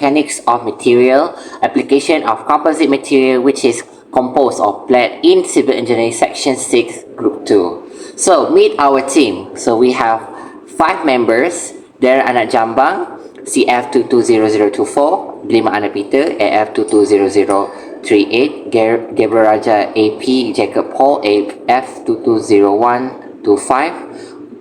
mechanics of material, application of composite material, which is composed of PLAD in Civil Engineering Section 6, Group 2. So, meet our team. So, we have 5 members. Darren Anak Jambang, CF220024, Glima Anak Peter, AF220038, Gabriel Raja AP, Jacob Paul, AF220125,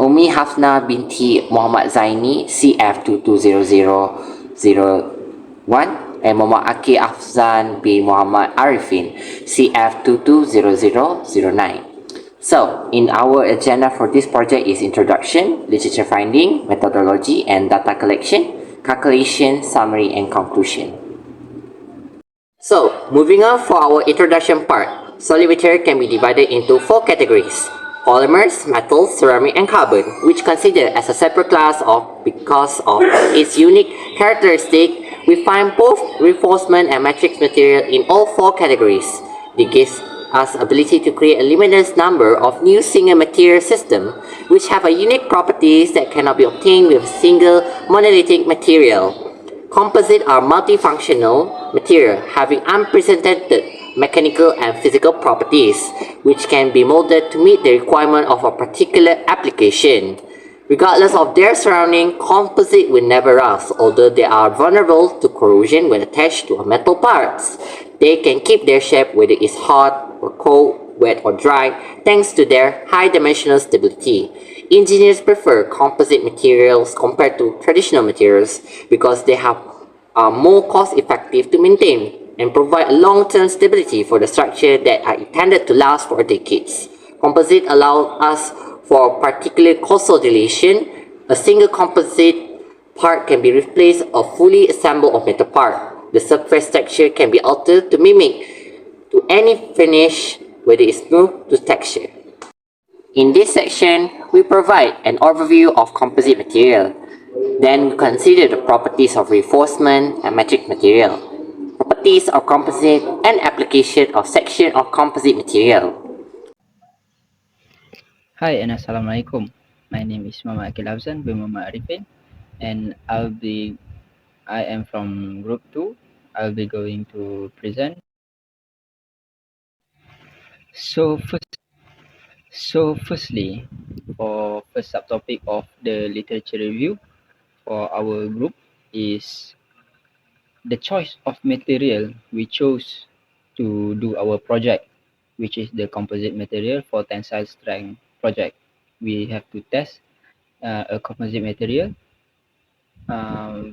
Umi Hafna binti Muhammad Zaini, CF220001, and Muhammad Aki Afzan bin Muhammad Arifin, CF220009. So, in our agenda for this project is introduction, literature finding, methodology and data collection, calculation, summary and conclusion. So, moving on for our introduction part, solid material can be divided into 4 categories: polymers, metals, ceramic and carbon, which considered as a separate class because of its unique characteristic. We find both reinforcement and matrix material in all 4 categories. This gives us ability to create a limitless number of new single material systems which have a unique properties that cannot be obtained with a single monolithic material. Composites are multifunctional material having unprecedented mechanical and physical properties which can be molded to meet the requirement of a particular application. Regardless of their surrounding, composite will never rust, although they are vulnerable to corrosion when attached to metal parts. They can keep their shape whether it's hot or cold, wet or dry, thanks to their high dimensional stability. Engineers prefer composite materials compared to traditional materials because they are more cost effective to maintain and provide a long-term stability for the structure that are intended to last for decades. Composite allows us for particular consolidation. A single composite part can be replaced or fully assembled of metal part. The surface texture can be altered to mimic to any finish, whether it's smooth to texture. In this section, we provide an overview of composite material. Then we consider the properties of reinforcement and matrix material, properties of composite and application of section of composite material. Hi and Assalamualaikum. My name is Muhammad Akil Afzan bin Muhammad Arifin and I am from group 2. I'll be going to present. Firstly, for first subtopic of the literature review for our group is the choice of material we chose to do our project, which is the composite material for tensile strength project. We have to test a composite material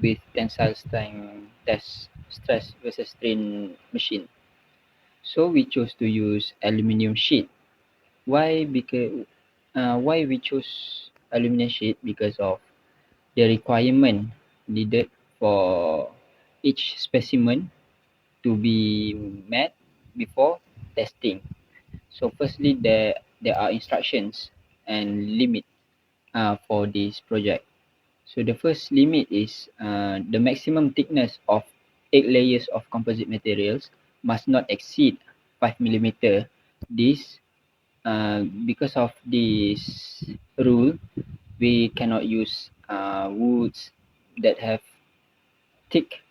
with tensile strength test stress versus strain machine. So we chose to use aluminium sheet. Why? Because why we chose aluminium sheet? Because of the requirement needed for each specimen to be met before testing. So firstly, there are instructions and limit for this project. So the first limit is the maximum thickness of 8 layers of composite materials must not exceed 5 millimeter. This because of this rule, we cannot use woods that have thick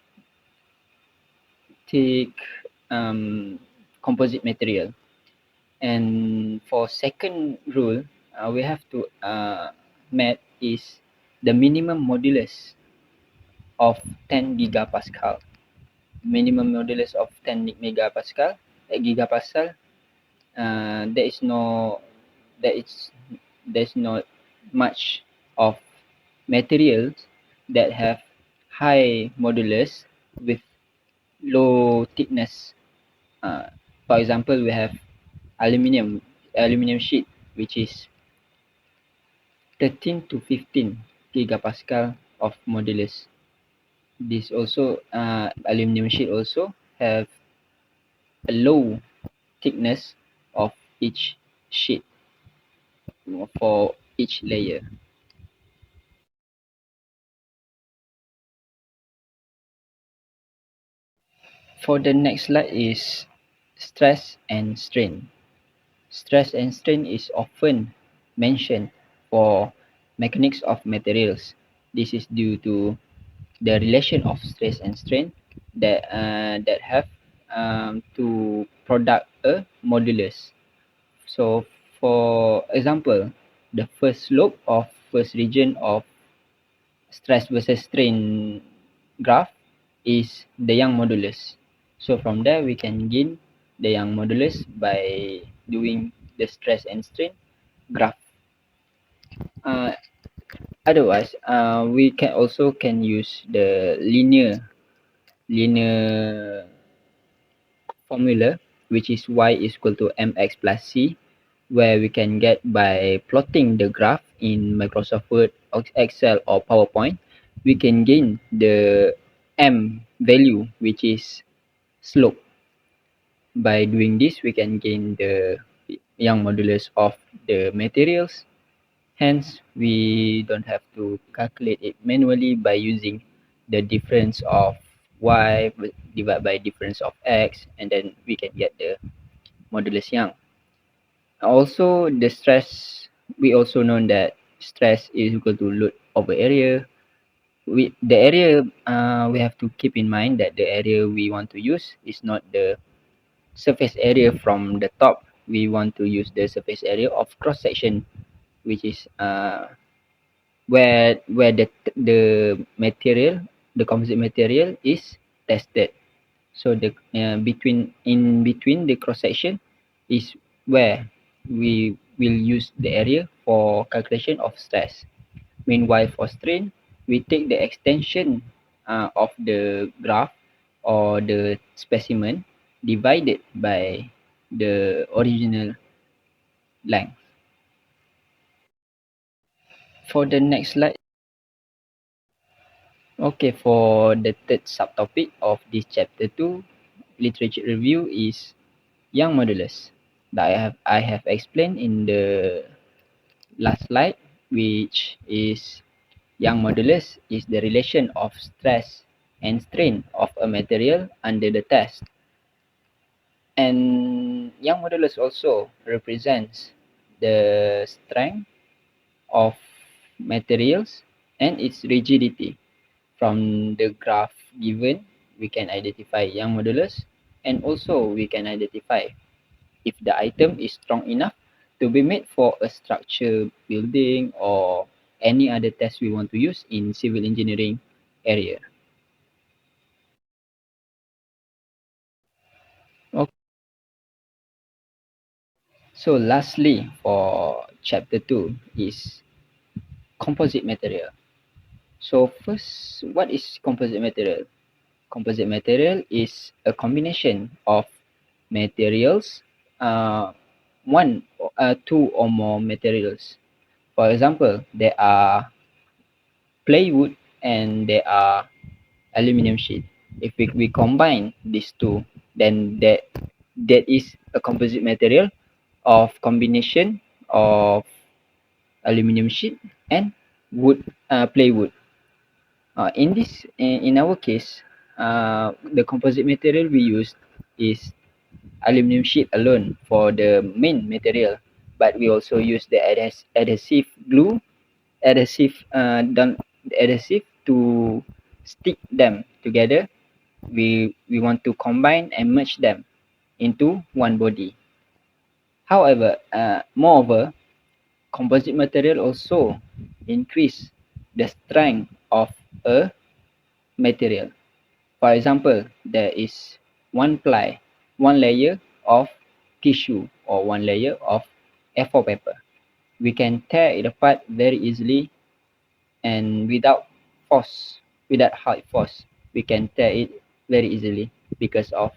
composite material. And for second rule, we have to met is the minimum modulus of 10 gigapascal. Minimum modulus of 10 megapascal, gigapascal. There's not much of materials that have high modulus with low thickness. For example, we have aluminium sheet, which is 13 to 15 gigapascal of modulus. This also aluminum sheet also have a low thickness of each sheet for each layer. For the next slide is stress and strain. Stress and strain is often mentioned for mechanics of materials. This is due to the relation of stress and strain that have to product a modulus. So for example, the first slope of first region of stress versus strain graph is the Young modulus. So from there we can gain the Young modulus by doing the stress and strain graph. Uh, Otherwise, we can also can use the linear formula, which is y is equal to mx plus c, where we can get by plotting the graph in Microsoft Word, Excel, or PowerPoint. We can gain the m value, which is slope. By doing this, we can gain the Young modulus of the materials. Hence, we don't have to calculate it manually by using the difference of y divided by difference of x, and then we can get the modulus Young. Also, the stress, we also know that stress is equal to load over area. The area, we have to keep in mind that the area we want to use is not the surface area from the top. We want to use the surface area of cross section, which is where the material, the composite material is tested. So the in between the cross section is where we will use the area for calculation of stress. Meanwhile, for strain, we take the extension of the graph or the specimen divided by the original length. For the next slide, okay, for the third subtopic of this chapter 2, literature review is Young modulus that I have explained in the last slide, which is Young modulus is the relation of stress and strain of a material under the test. And Young modulus also represents the strength of materials and its rigidity. From the graph given, we can identify Young modulus, and also we can identify if the item is strong enough to be made for a structure, building, or any other test we want to use in civil engineering area. Okay. So lastly, for chapter 2 is composite material. So first, what is composite material? Composite material is a combination of materials, uh, two or more materials. For example, there are plywood and there are aluminum sheet. If we combine these two, then that is a composite material of combination of aluminum sheet and wood, plywood. In our case, the composite material we used is aluminum sheet alone for the main material, but we also use the adhesive glue, adhesive done adhesive to stick them together. We want to combine and merge them into one body. However, moreover, composite material also increase the strength of a material. For example, there is one layer of tissue or one layer of A4 paper. We can tear it apart very easily, and without hard force, we can tear it very easily because of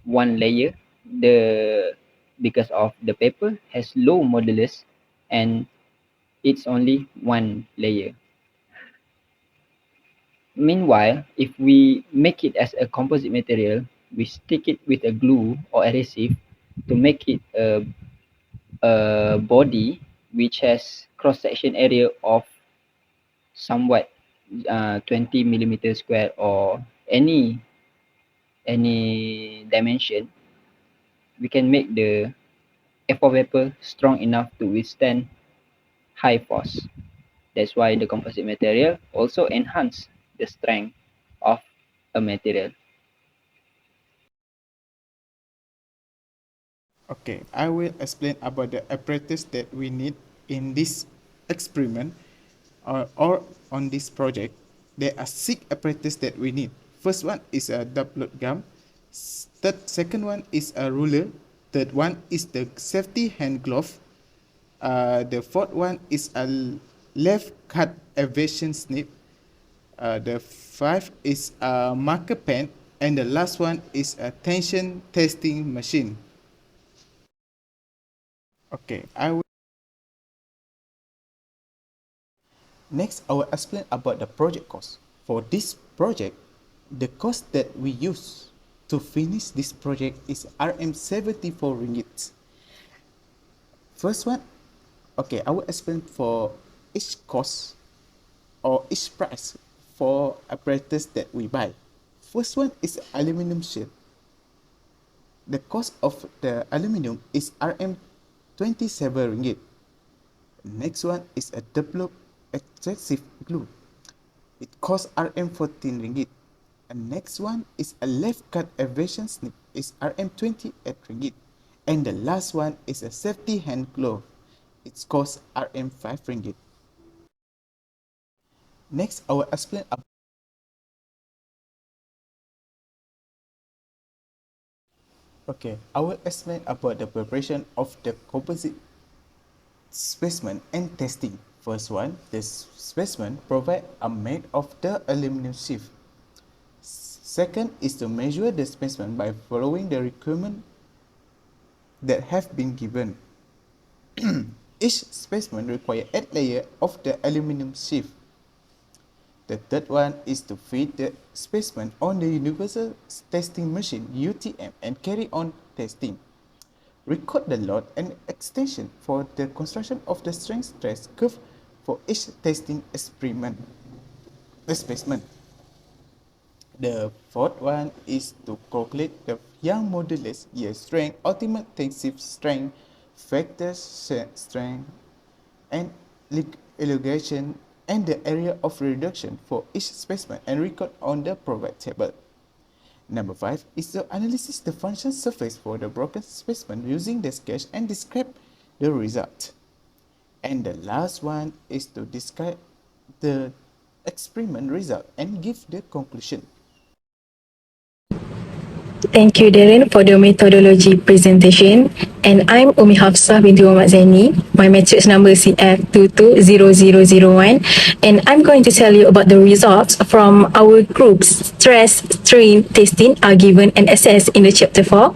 one layer. The because of the paper has low modulus and it's only one layer. Meanwhile, if we make it as a composite material, we stick it with a glue or adhesive to make it a body which has cross-section area of somewhat 20 millimeter square or any dimension. We can make the A4 paper strong enough to withstand high force. That's why the composite material also enhance the strength of a material. Okay, I will explain about the apparatus that we need in this experiment or on this project. There are 6 apparatus that we need. First one is a double gum. Second one is a ruler. Third one is the safety hand glove. The fourth one is a left cut aviation snip. The fifth is a marker pen, and the last one is a tension testing machine. Okay, Next, I will explain about the project cost. For this project, the cost that we use to finish this project is RM74 ringgit. First one, okay, I will explain for each cost or each price for apparatus that we buy. First one is aluminum sheet. The cost of the aluminum is RM27 ringgit. Next one is a double adhesive glue. It costs RM14 ringgit. And next one is a left cut aviation snip. It's RM28 ringgit. And the last one is a safety hand glove. It costs RM5 ringgit. Next, I will explain about I will explain about the preparation of the composite specimen and testing. First one, the specimen provided are made of the aluminum sheet. Second is to measure the specimen by following the requirement that have been given. Each specimen requires 8 layers of the aluminum sheet. The third one is to fit the specimen on the universal testing machine UTM and carry on testing. Record the load and extension for the construction of the strength stress curve for each testing specimen. The fourth one is to calculate the Young modulus yield strength, ultimate tensive strength, vector strength, and elongation and the area of reduction for each specimen and record on the provided table. Number 5 is to analyze the function surface for the broken specimen using the sketch and describe the result. And the last one is to describe the experiment result and give the conclusion. Thank you, Darren, for the methodology presentation. And I'm Umi Hafsah binti Muhammad Zaini. My matrix number CF220001. And I'm going to tell you about the results from our group's stress strain testing are given and assessed in the chapter 4.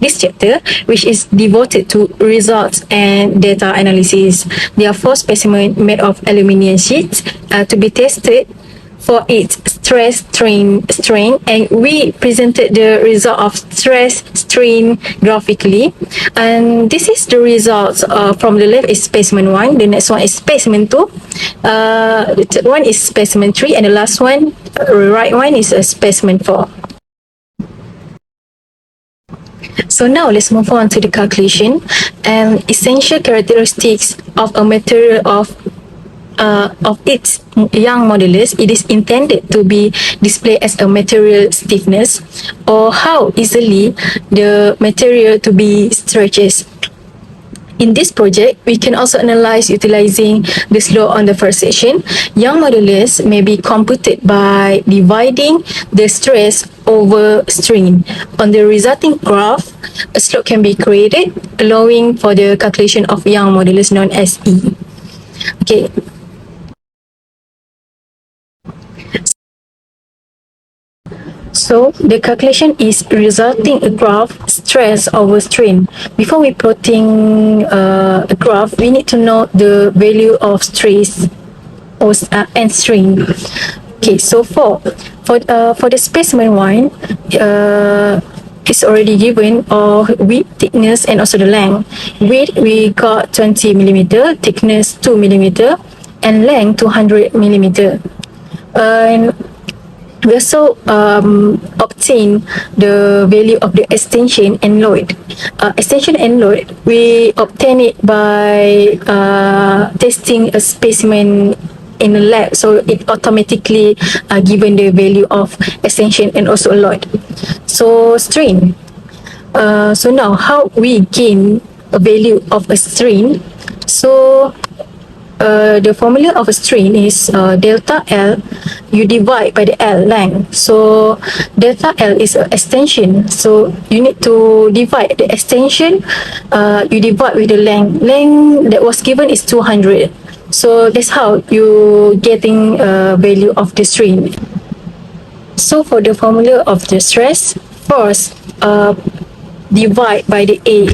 This chapter, which is devoted to results and data analysis. There are 4 specimens made of aluminium sheets to be tested for its stress strain, and we presented the result of stress strain graphically, and this is the results. From the left is specimen 1, the next one is specimen 2, the third one is specimen 3, and the last one, right one, is a specimen 4. So now let's move on to the calculation. Essential characteristics of a material of its Young modulus. It is intended to be displayed as a material stiffness, or how easily the material to be stretches. In this project, we can also analyze utilizing this law on the first section. Young modulus may be computed by dividing the stress over strain. On the resulting graph, a slope can be created, allowing for the calculation of Young modulus known as E. Okay. So the calculation is resulting a graph stress over strain. Before we plotting a graph, we need to know the value of stress or and strain. Okay, so for the specimen 1, it's already given width, thickness, and also the length. Width we got 20 millimeter, thickness 2 millimeter, and length 200 millimeter. And we also obtain the value of the extension and load. Extension and load, we obtain it by testing a specimen in the lab, so it automatically given the value of extension and also a load. So strain. So now how we gain a value of a strain? So the formula of a strain is delta L, you divide by the L length. So delta L is an extension, so you need to divide the extension, you divide with the length. Length that was given is 200. So that's how you getting a value of the strain. So for the formula of the stress, first divide by the A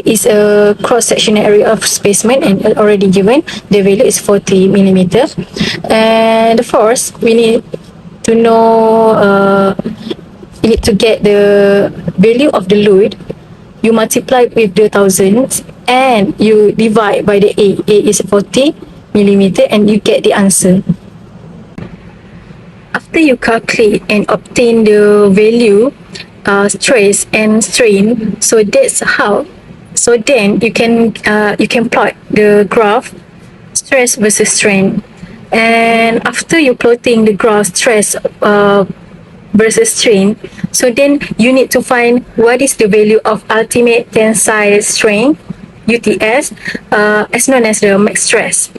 is a cross-sectional area of specimen and already given. The value is 40 millimeter. And first, we need to know, you need to get the value of the load. You multiply with the thousands and you divide by the A. A is 40 millimeter and you get the answer. After you calculate and obtain the value, stress and strain, so that's how. So then you can plot the graph stress versus strain, and after you plotting the graph stress versus strain, so then you need to find what is the value of ultimate tensile strength UTS, as known as the max stress.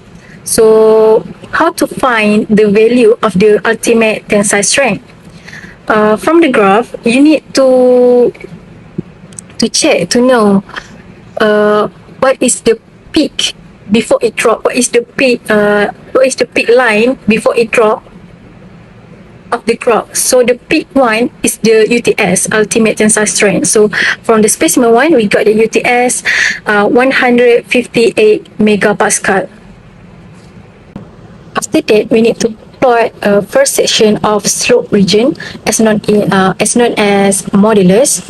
So how to find the value of the ultimate tensile strength? From the graph, you need to check to know what is the peak before it drop. What is the peak line before it drop of the graph? So the peak one is the UTS, ultimate tensile strength. So from the specimen one, we got the UTS 158 megapascal. After that, we need to plot a first section of slope region as known as modulus.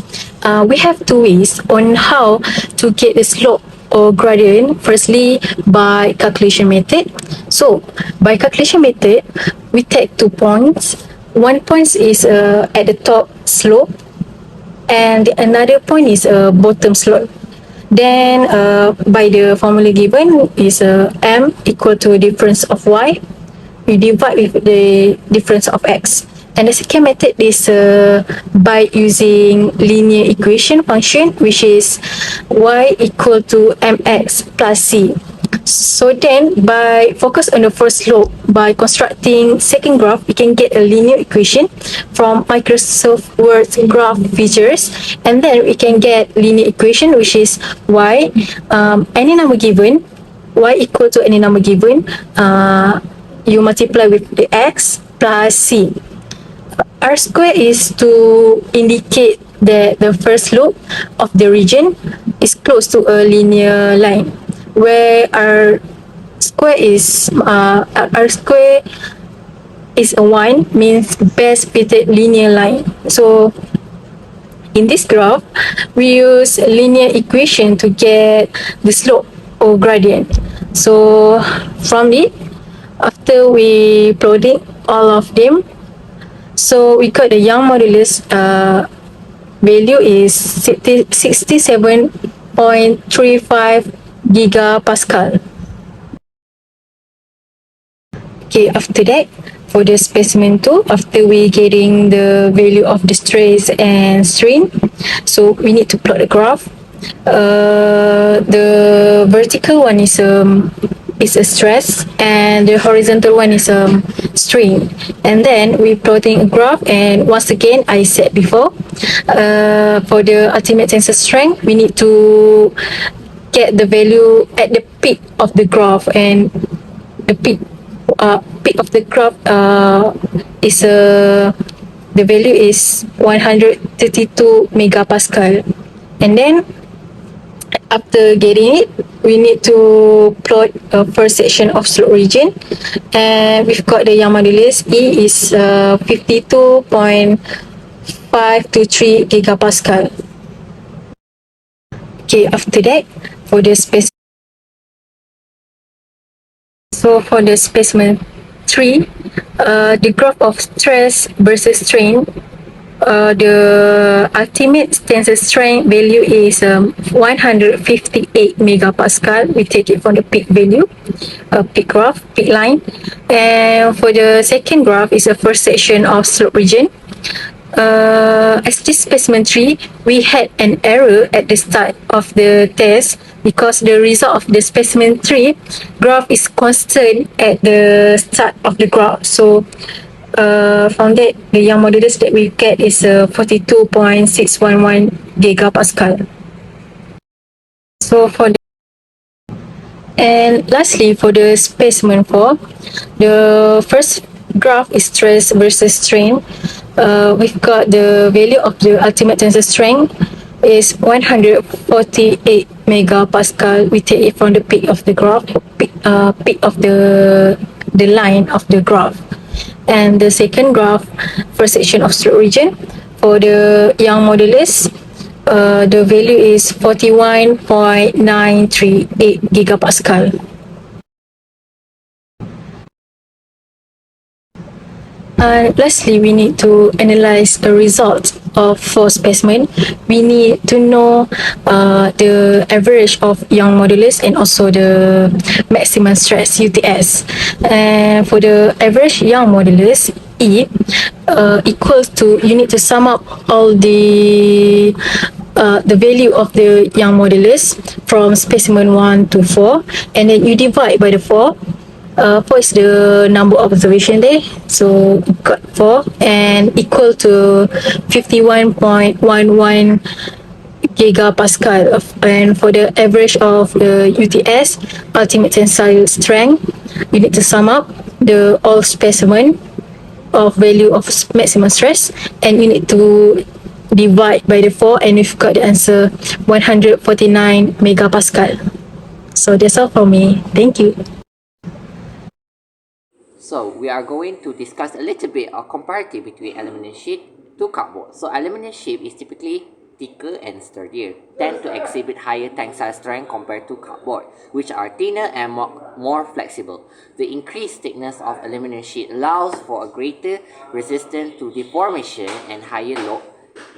We have two ways on how to get the slope or gradient. Firstly, by calculation method. So by calculation method, we take 2 points. One point is at the top slope, and another point is bottom slope. Then by the formula given is m equal to difference of y. We divide with the difference of x. And the second method is by using linear equation function, which is y equal to mx plus c. So then, by focus on the first slope, by constructing second graph, we can get a linear equation from Microsoft Word graph features, and then we can get linear equation, which is y, any number given, y equal to any number given, you multiply with the x plus c. R square is to indicate that the first slope of the region is close to a linear line, where R square is a 1, means best fitted linear line. So in this graph, we use linear equation to get the slope or gradient. So from it, after we plotting all of them, so we got the Young modulus value is 67.35 gigapascal. Okay, after that, for the specimen 2, after we getting the value of the stress and strain, so we need to plot the graph. The vertical one is a stress, and the horizontal one is strain. And then we plotting a graph, and once again I said before, for the ultimate tensile strength, we need to get the value at the peak of the graph, and the peak of the graph is the value is 132 megapascal. And then after getting it, we need to plot a first section of slope region, and we've got the Young modulus E is 52.523 gigapascal. Okay, after that, for the for the specimen 3, the graph of stress versus strain the ultimate tensile strength value is 158 megapascal. We take it from the peak value, peak graph, peak line. And for the second graph is the first section of slope region. As this specimen 3, we had an error at the start of the test because the result of the specimen 3 graph is constant at the start of the graph. So from that, the Young modulus that we get is 42.611 gigapascal. So for the And lastly, for the specimen 4, the first graph is stress versus strain. We've got the value of the ultimate tensile strength is 148 megapascal. We take it from the peak of the graph, peak of the line of the graph. And the second graph, first section of slope region, for the Young modulus, the value is 41.938 gigapascal. And lastly, we need to analyze the result of 4 specimen. We need to know the average of Young modulus and also the maximum stress UTS. And for the average Young modulus E equals to, you need to sum up all the value of the Young modulus from specimen 1 to 4, and then you divide by the 4. 4 is the number of observation there, so got 4 and equal to 51.11 gigapascal. And for the average of the UTS, ultimate tensile strength, you need to sum up the all specimen of value of maximum stress, and you need to divide by the 4, and you've got the answer 149 megapascal. So that's all from me. Thank you. So we are going to discuss a little bit of comparative between aluminium sheet to cardboard. So aluminium sheet is typically thicker and sturdier, tend to exhibit higher tensile strength compared to cardboard, which are thinner and more flexible. The increased thickness of aluminium sheet allows for a greater resistance to deformation and higher load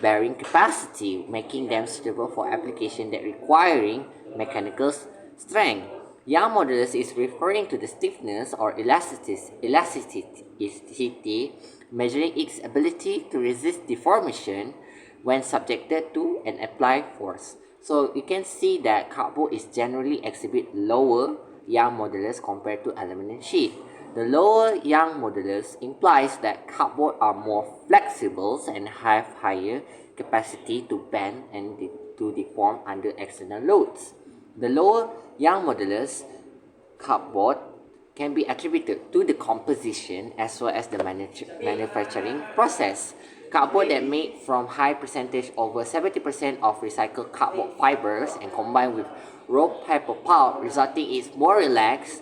bearing capacity, making them suitable for application that requiring mechanical strength. Young modulus is referring to the stiffness or elasticity, measuring its ability to resist deformation when subjected to an applied force. So you can see that cardboard is generally exhibit lower Young modulus compared to aluminum sheet. The lower Young modulus implies that cardboard are more flexible and have higher capacity to bend and to deform under external loads. The lower Young modulus cardboard can be attributed to the composition as well as the manufacturing process. Cardboard that made from high percentage over 70% of recycled cardboard fibers and combined with raw paper pulp, resulting in its more relaxed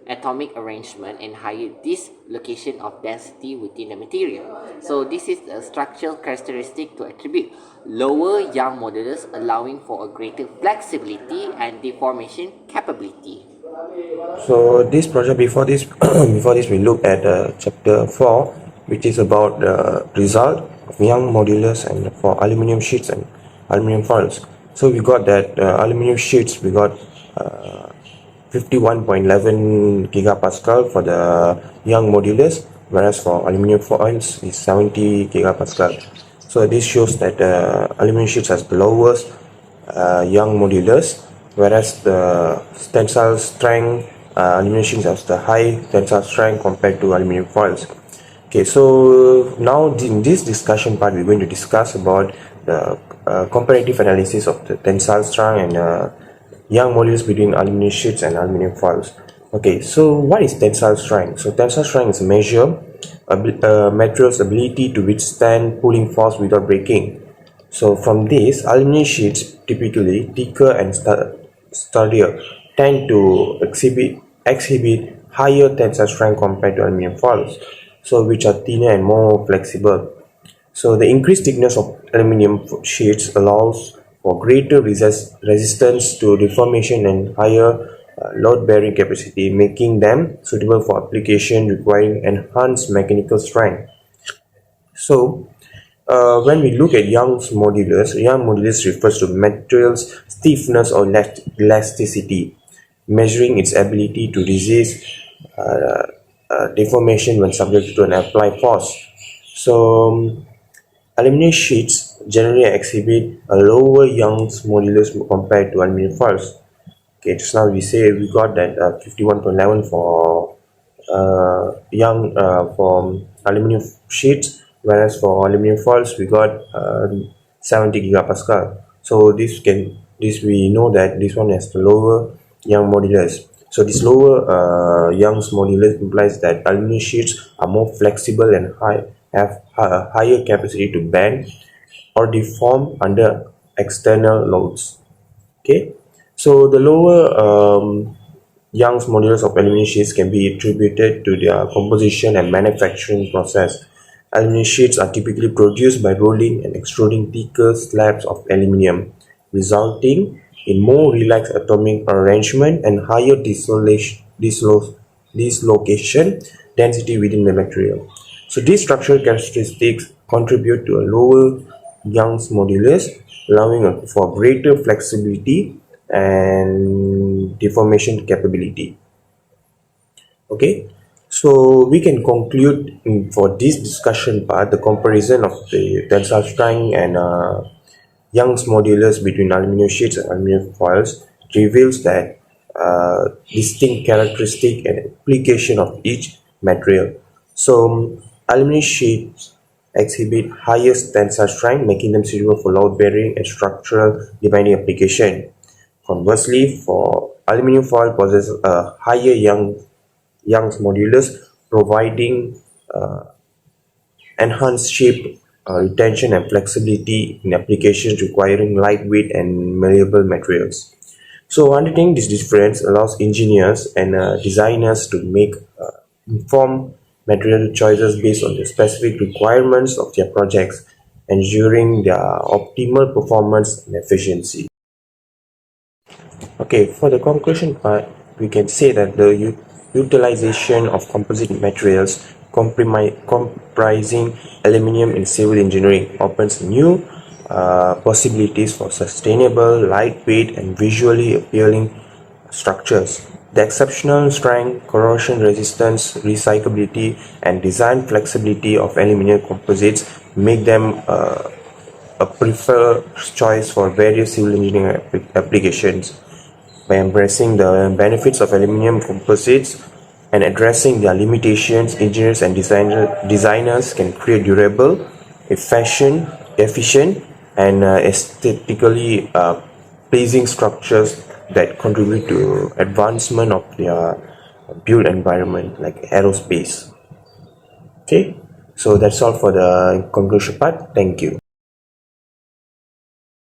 atomic arrangement and higher dislocation of density within the material. So this is a structural characteristic to attribute lower Young modulus, allowing for a greater flexibility and deformation capability. So this project, before this we look at chapter 4, which is about the result of Young modulus and for aluminium sheets and aluminium foils. So we got that aluminium sheets, we got 51.11 gigapascal for the Young modulus, whereas for aluminium foils is 70 gigapascal. So this shows that aluminium sheets has the lowest Young modulus, whereas the tensile strength aluminium sheets has the high tensile strength compared to aluminium foils. Okay, so now in this discussion part, we're going to discuss about the comparative analysis of the tensile strength and Young modulus between aluminium sheets and aluminium foils. Okay, so what is tensile strength? So tensile strength is a measure a material's ability to withstand pulling force without breaking. So from this, aluminium sheets, typically thicker and sturdier, tend to exhibit higher tensile strength compared to aluminium foils, so which are thinner and more flexible. So the increased thickness of aluminium sheets allows for greater resistance to deformation and higher load bearing capacity, making them suitable for application requiring enhanced mechanical strength. So when we look at Young's modulus refers to material's stiffness or elasticity, measuring its ability to resist deformation when subjected to an applied force. So, aluminum sheets generally exhibit a lower Young's modulus compared to aluminum foils. Okay, just now we got that 51.11 for for aluminum sheets, whereas for aluminum foils we got 70 gigapascal. So this we know that this one has the lower Young modulus. So this lower Young's modulus implies that aluminum sheets are more flexible and have a higher capacity to bend or deform under external loads. Okay, so the lower Young's modulus of aluminum sheets can be attributed to their composition and manufacturing process. Aluminum sheets are typically produced by rolling and extruding thicker slabs of aluminum, resulting in more relaxed atomic arrangement and higher dislocation density within the material. So these structural characteristics contribute to a lower Young's modulus, allowing for greater flexibility and deformation capability. Okay, so we can conclude for this discussion part the comparison of the tensile strength and Young's modulus between aluminum sheets and aluminum foils reveals that distinct characteristic and application of each material. So aluminum sheets exhibit highest tensile strength, making them suitable for load bearing and structural demanding application. Conversely, for aluminum foil possesses a higher Young's modulus, providing enhanced shape retention and flexibility in applications requiring lightweight and malleable materials. So understanding this difference allows engineers and designers to make informed material choices based on the specific requirements of their projects, ensuring their optimal performance and efficiency. Okay, for the conclusion part, we can say that the utilization of composite materials comprising aluminum in civil engineering opens new possibilities for sustainable, lightweight, and visually appealing structures. The exceptional strength, corrosion resistance, recyclability, and design flexibility of aluminum composites make them a preferred choice for various civil engineering applications. By embracing the benefits of aluminum composites and addressing their limitations, engineers and designers can create durable, efficient, and aesthetically pleasing structures that contribute to advancement of their built environment like aerospace. Okay, so that's all for the conclusion part. Thank you.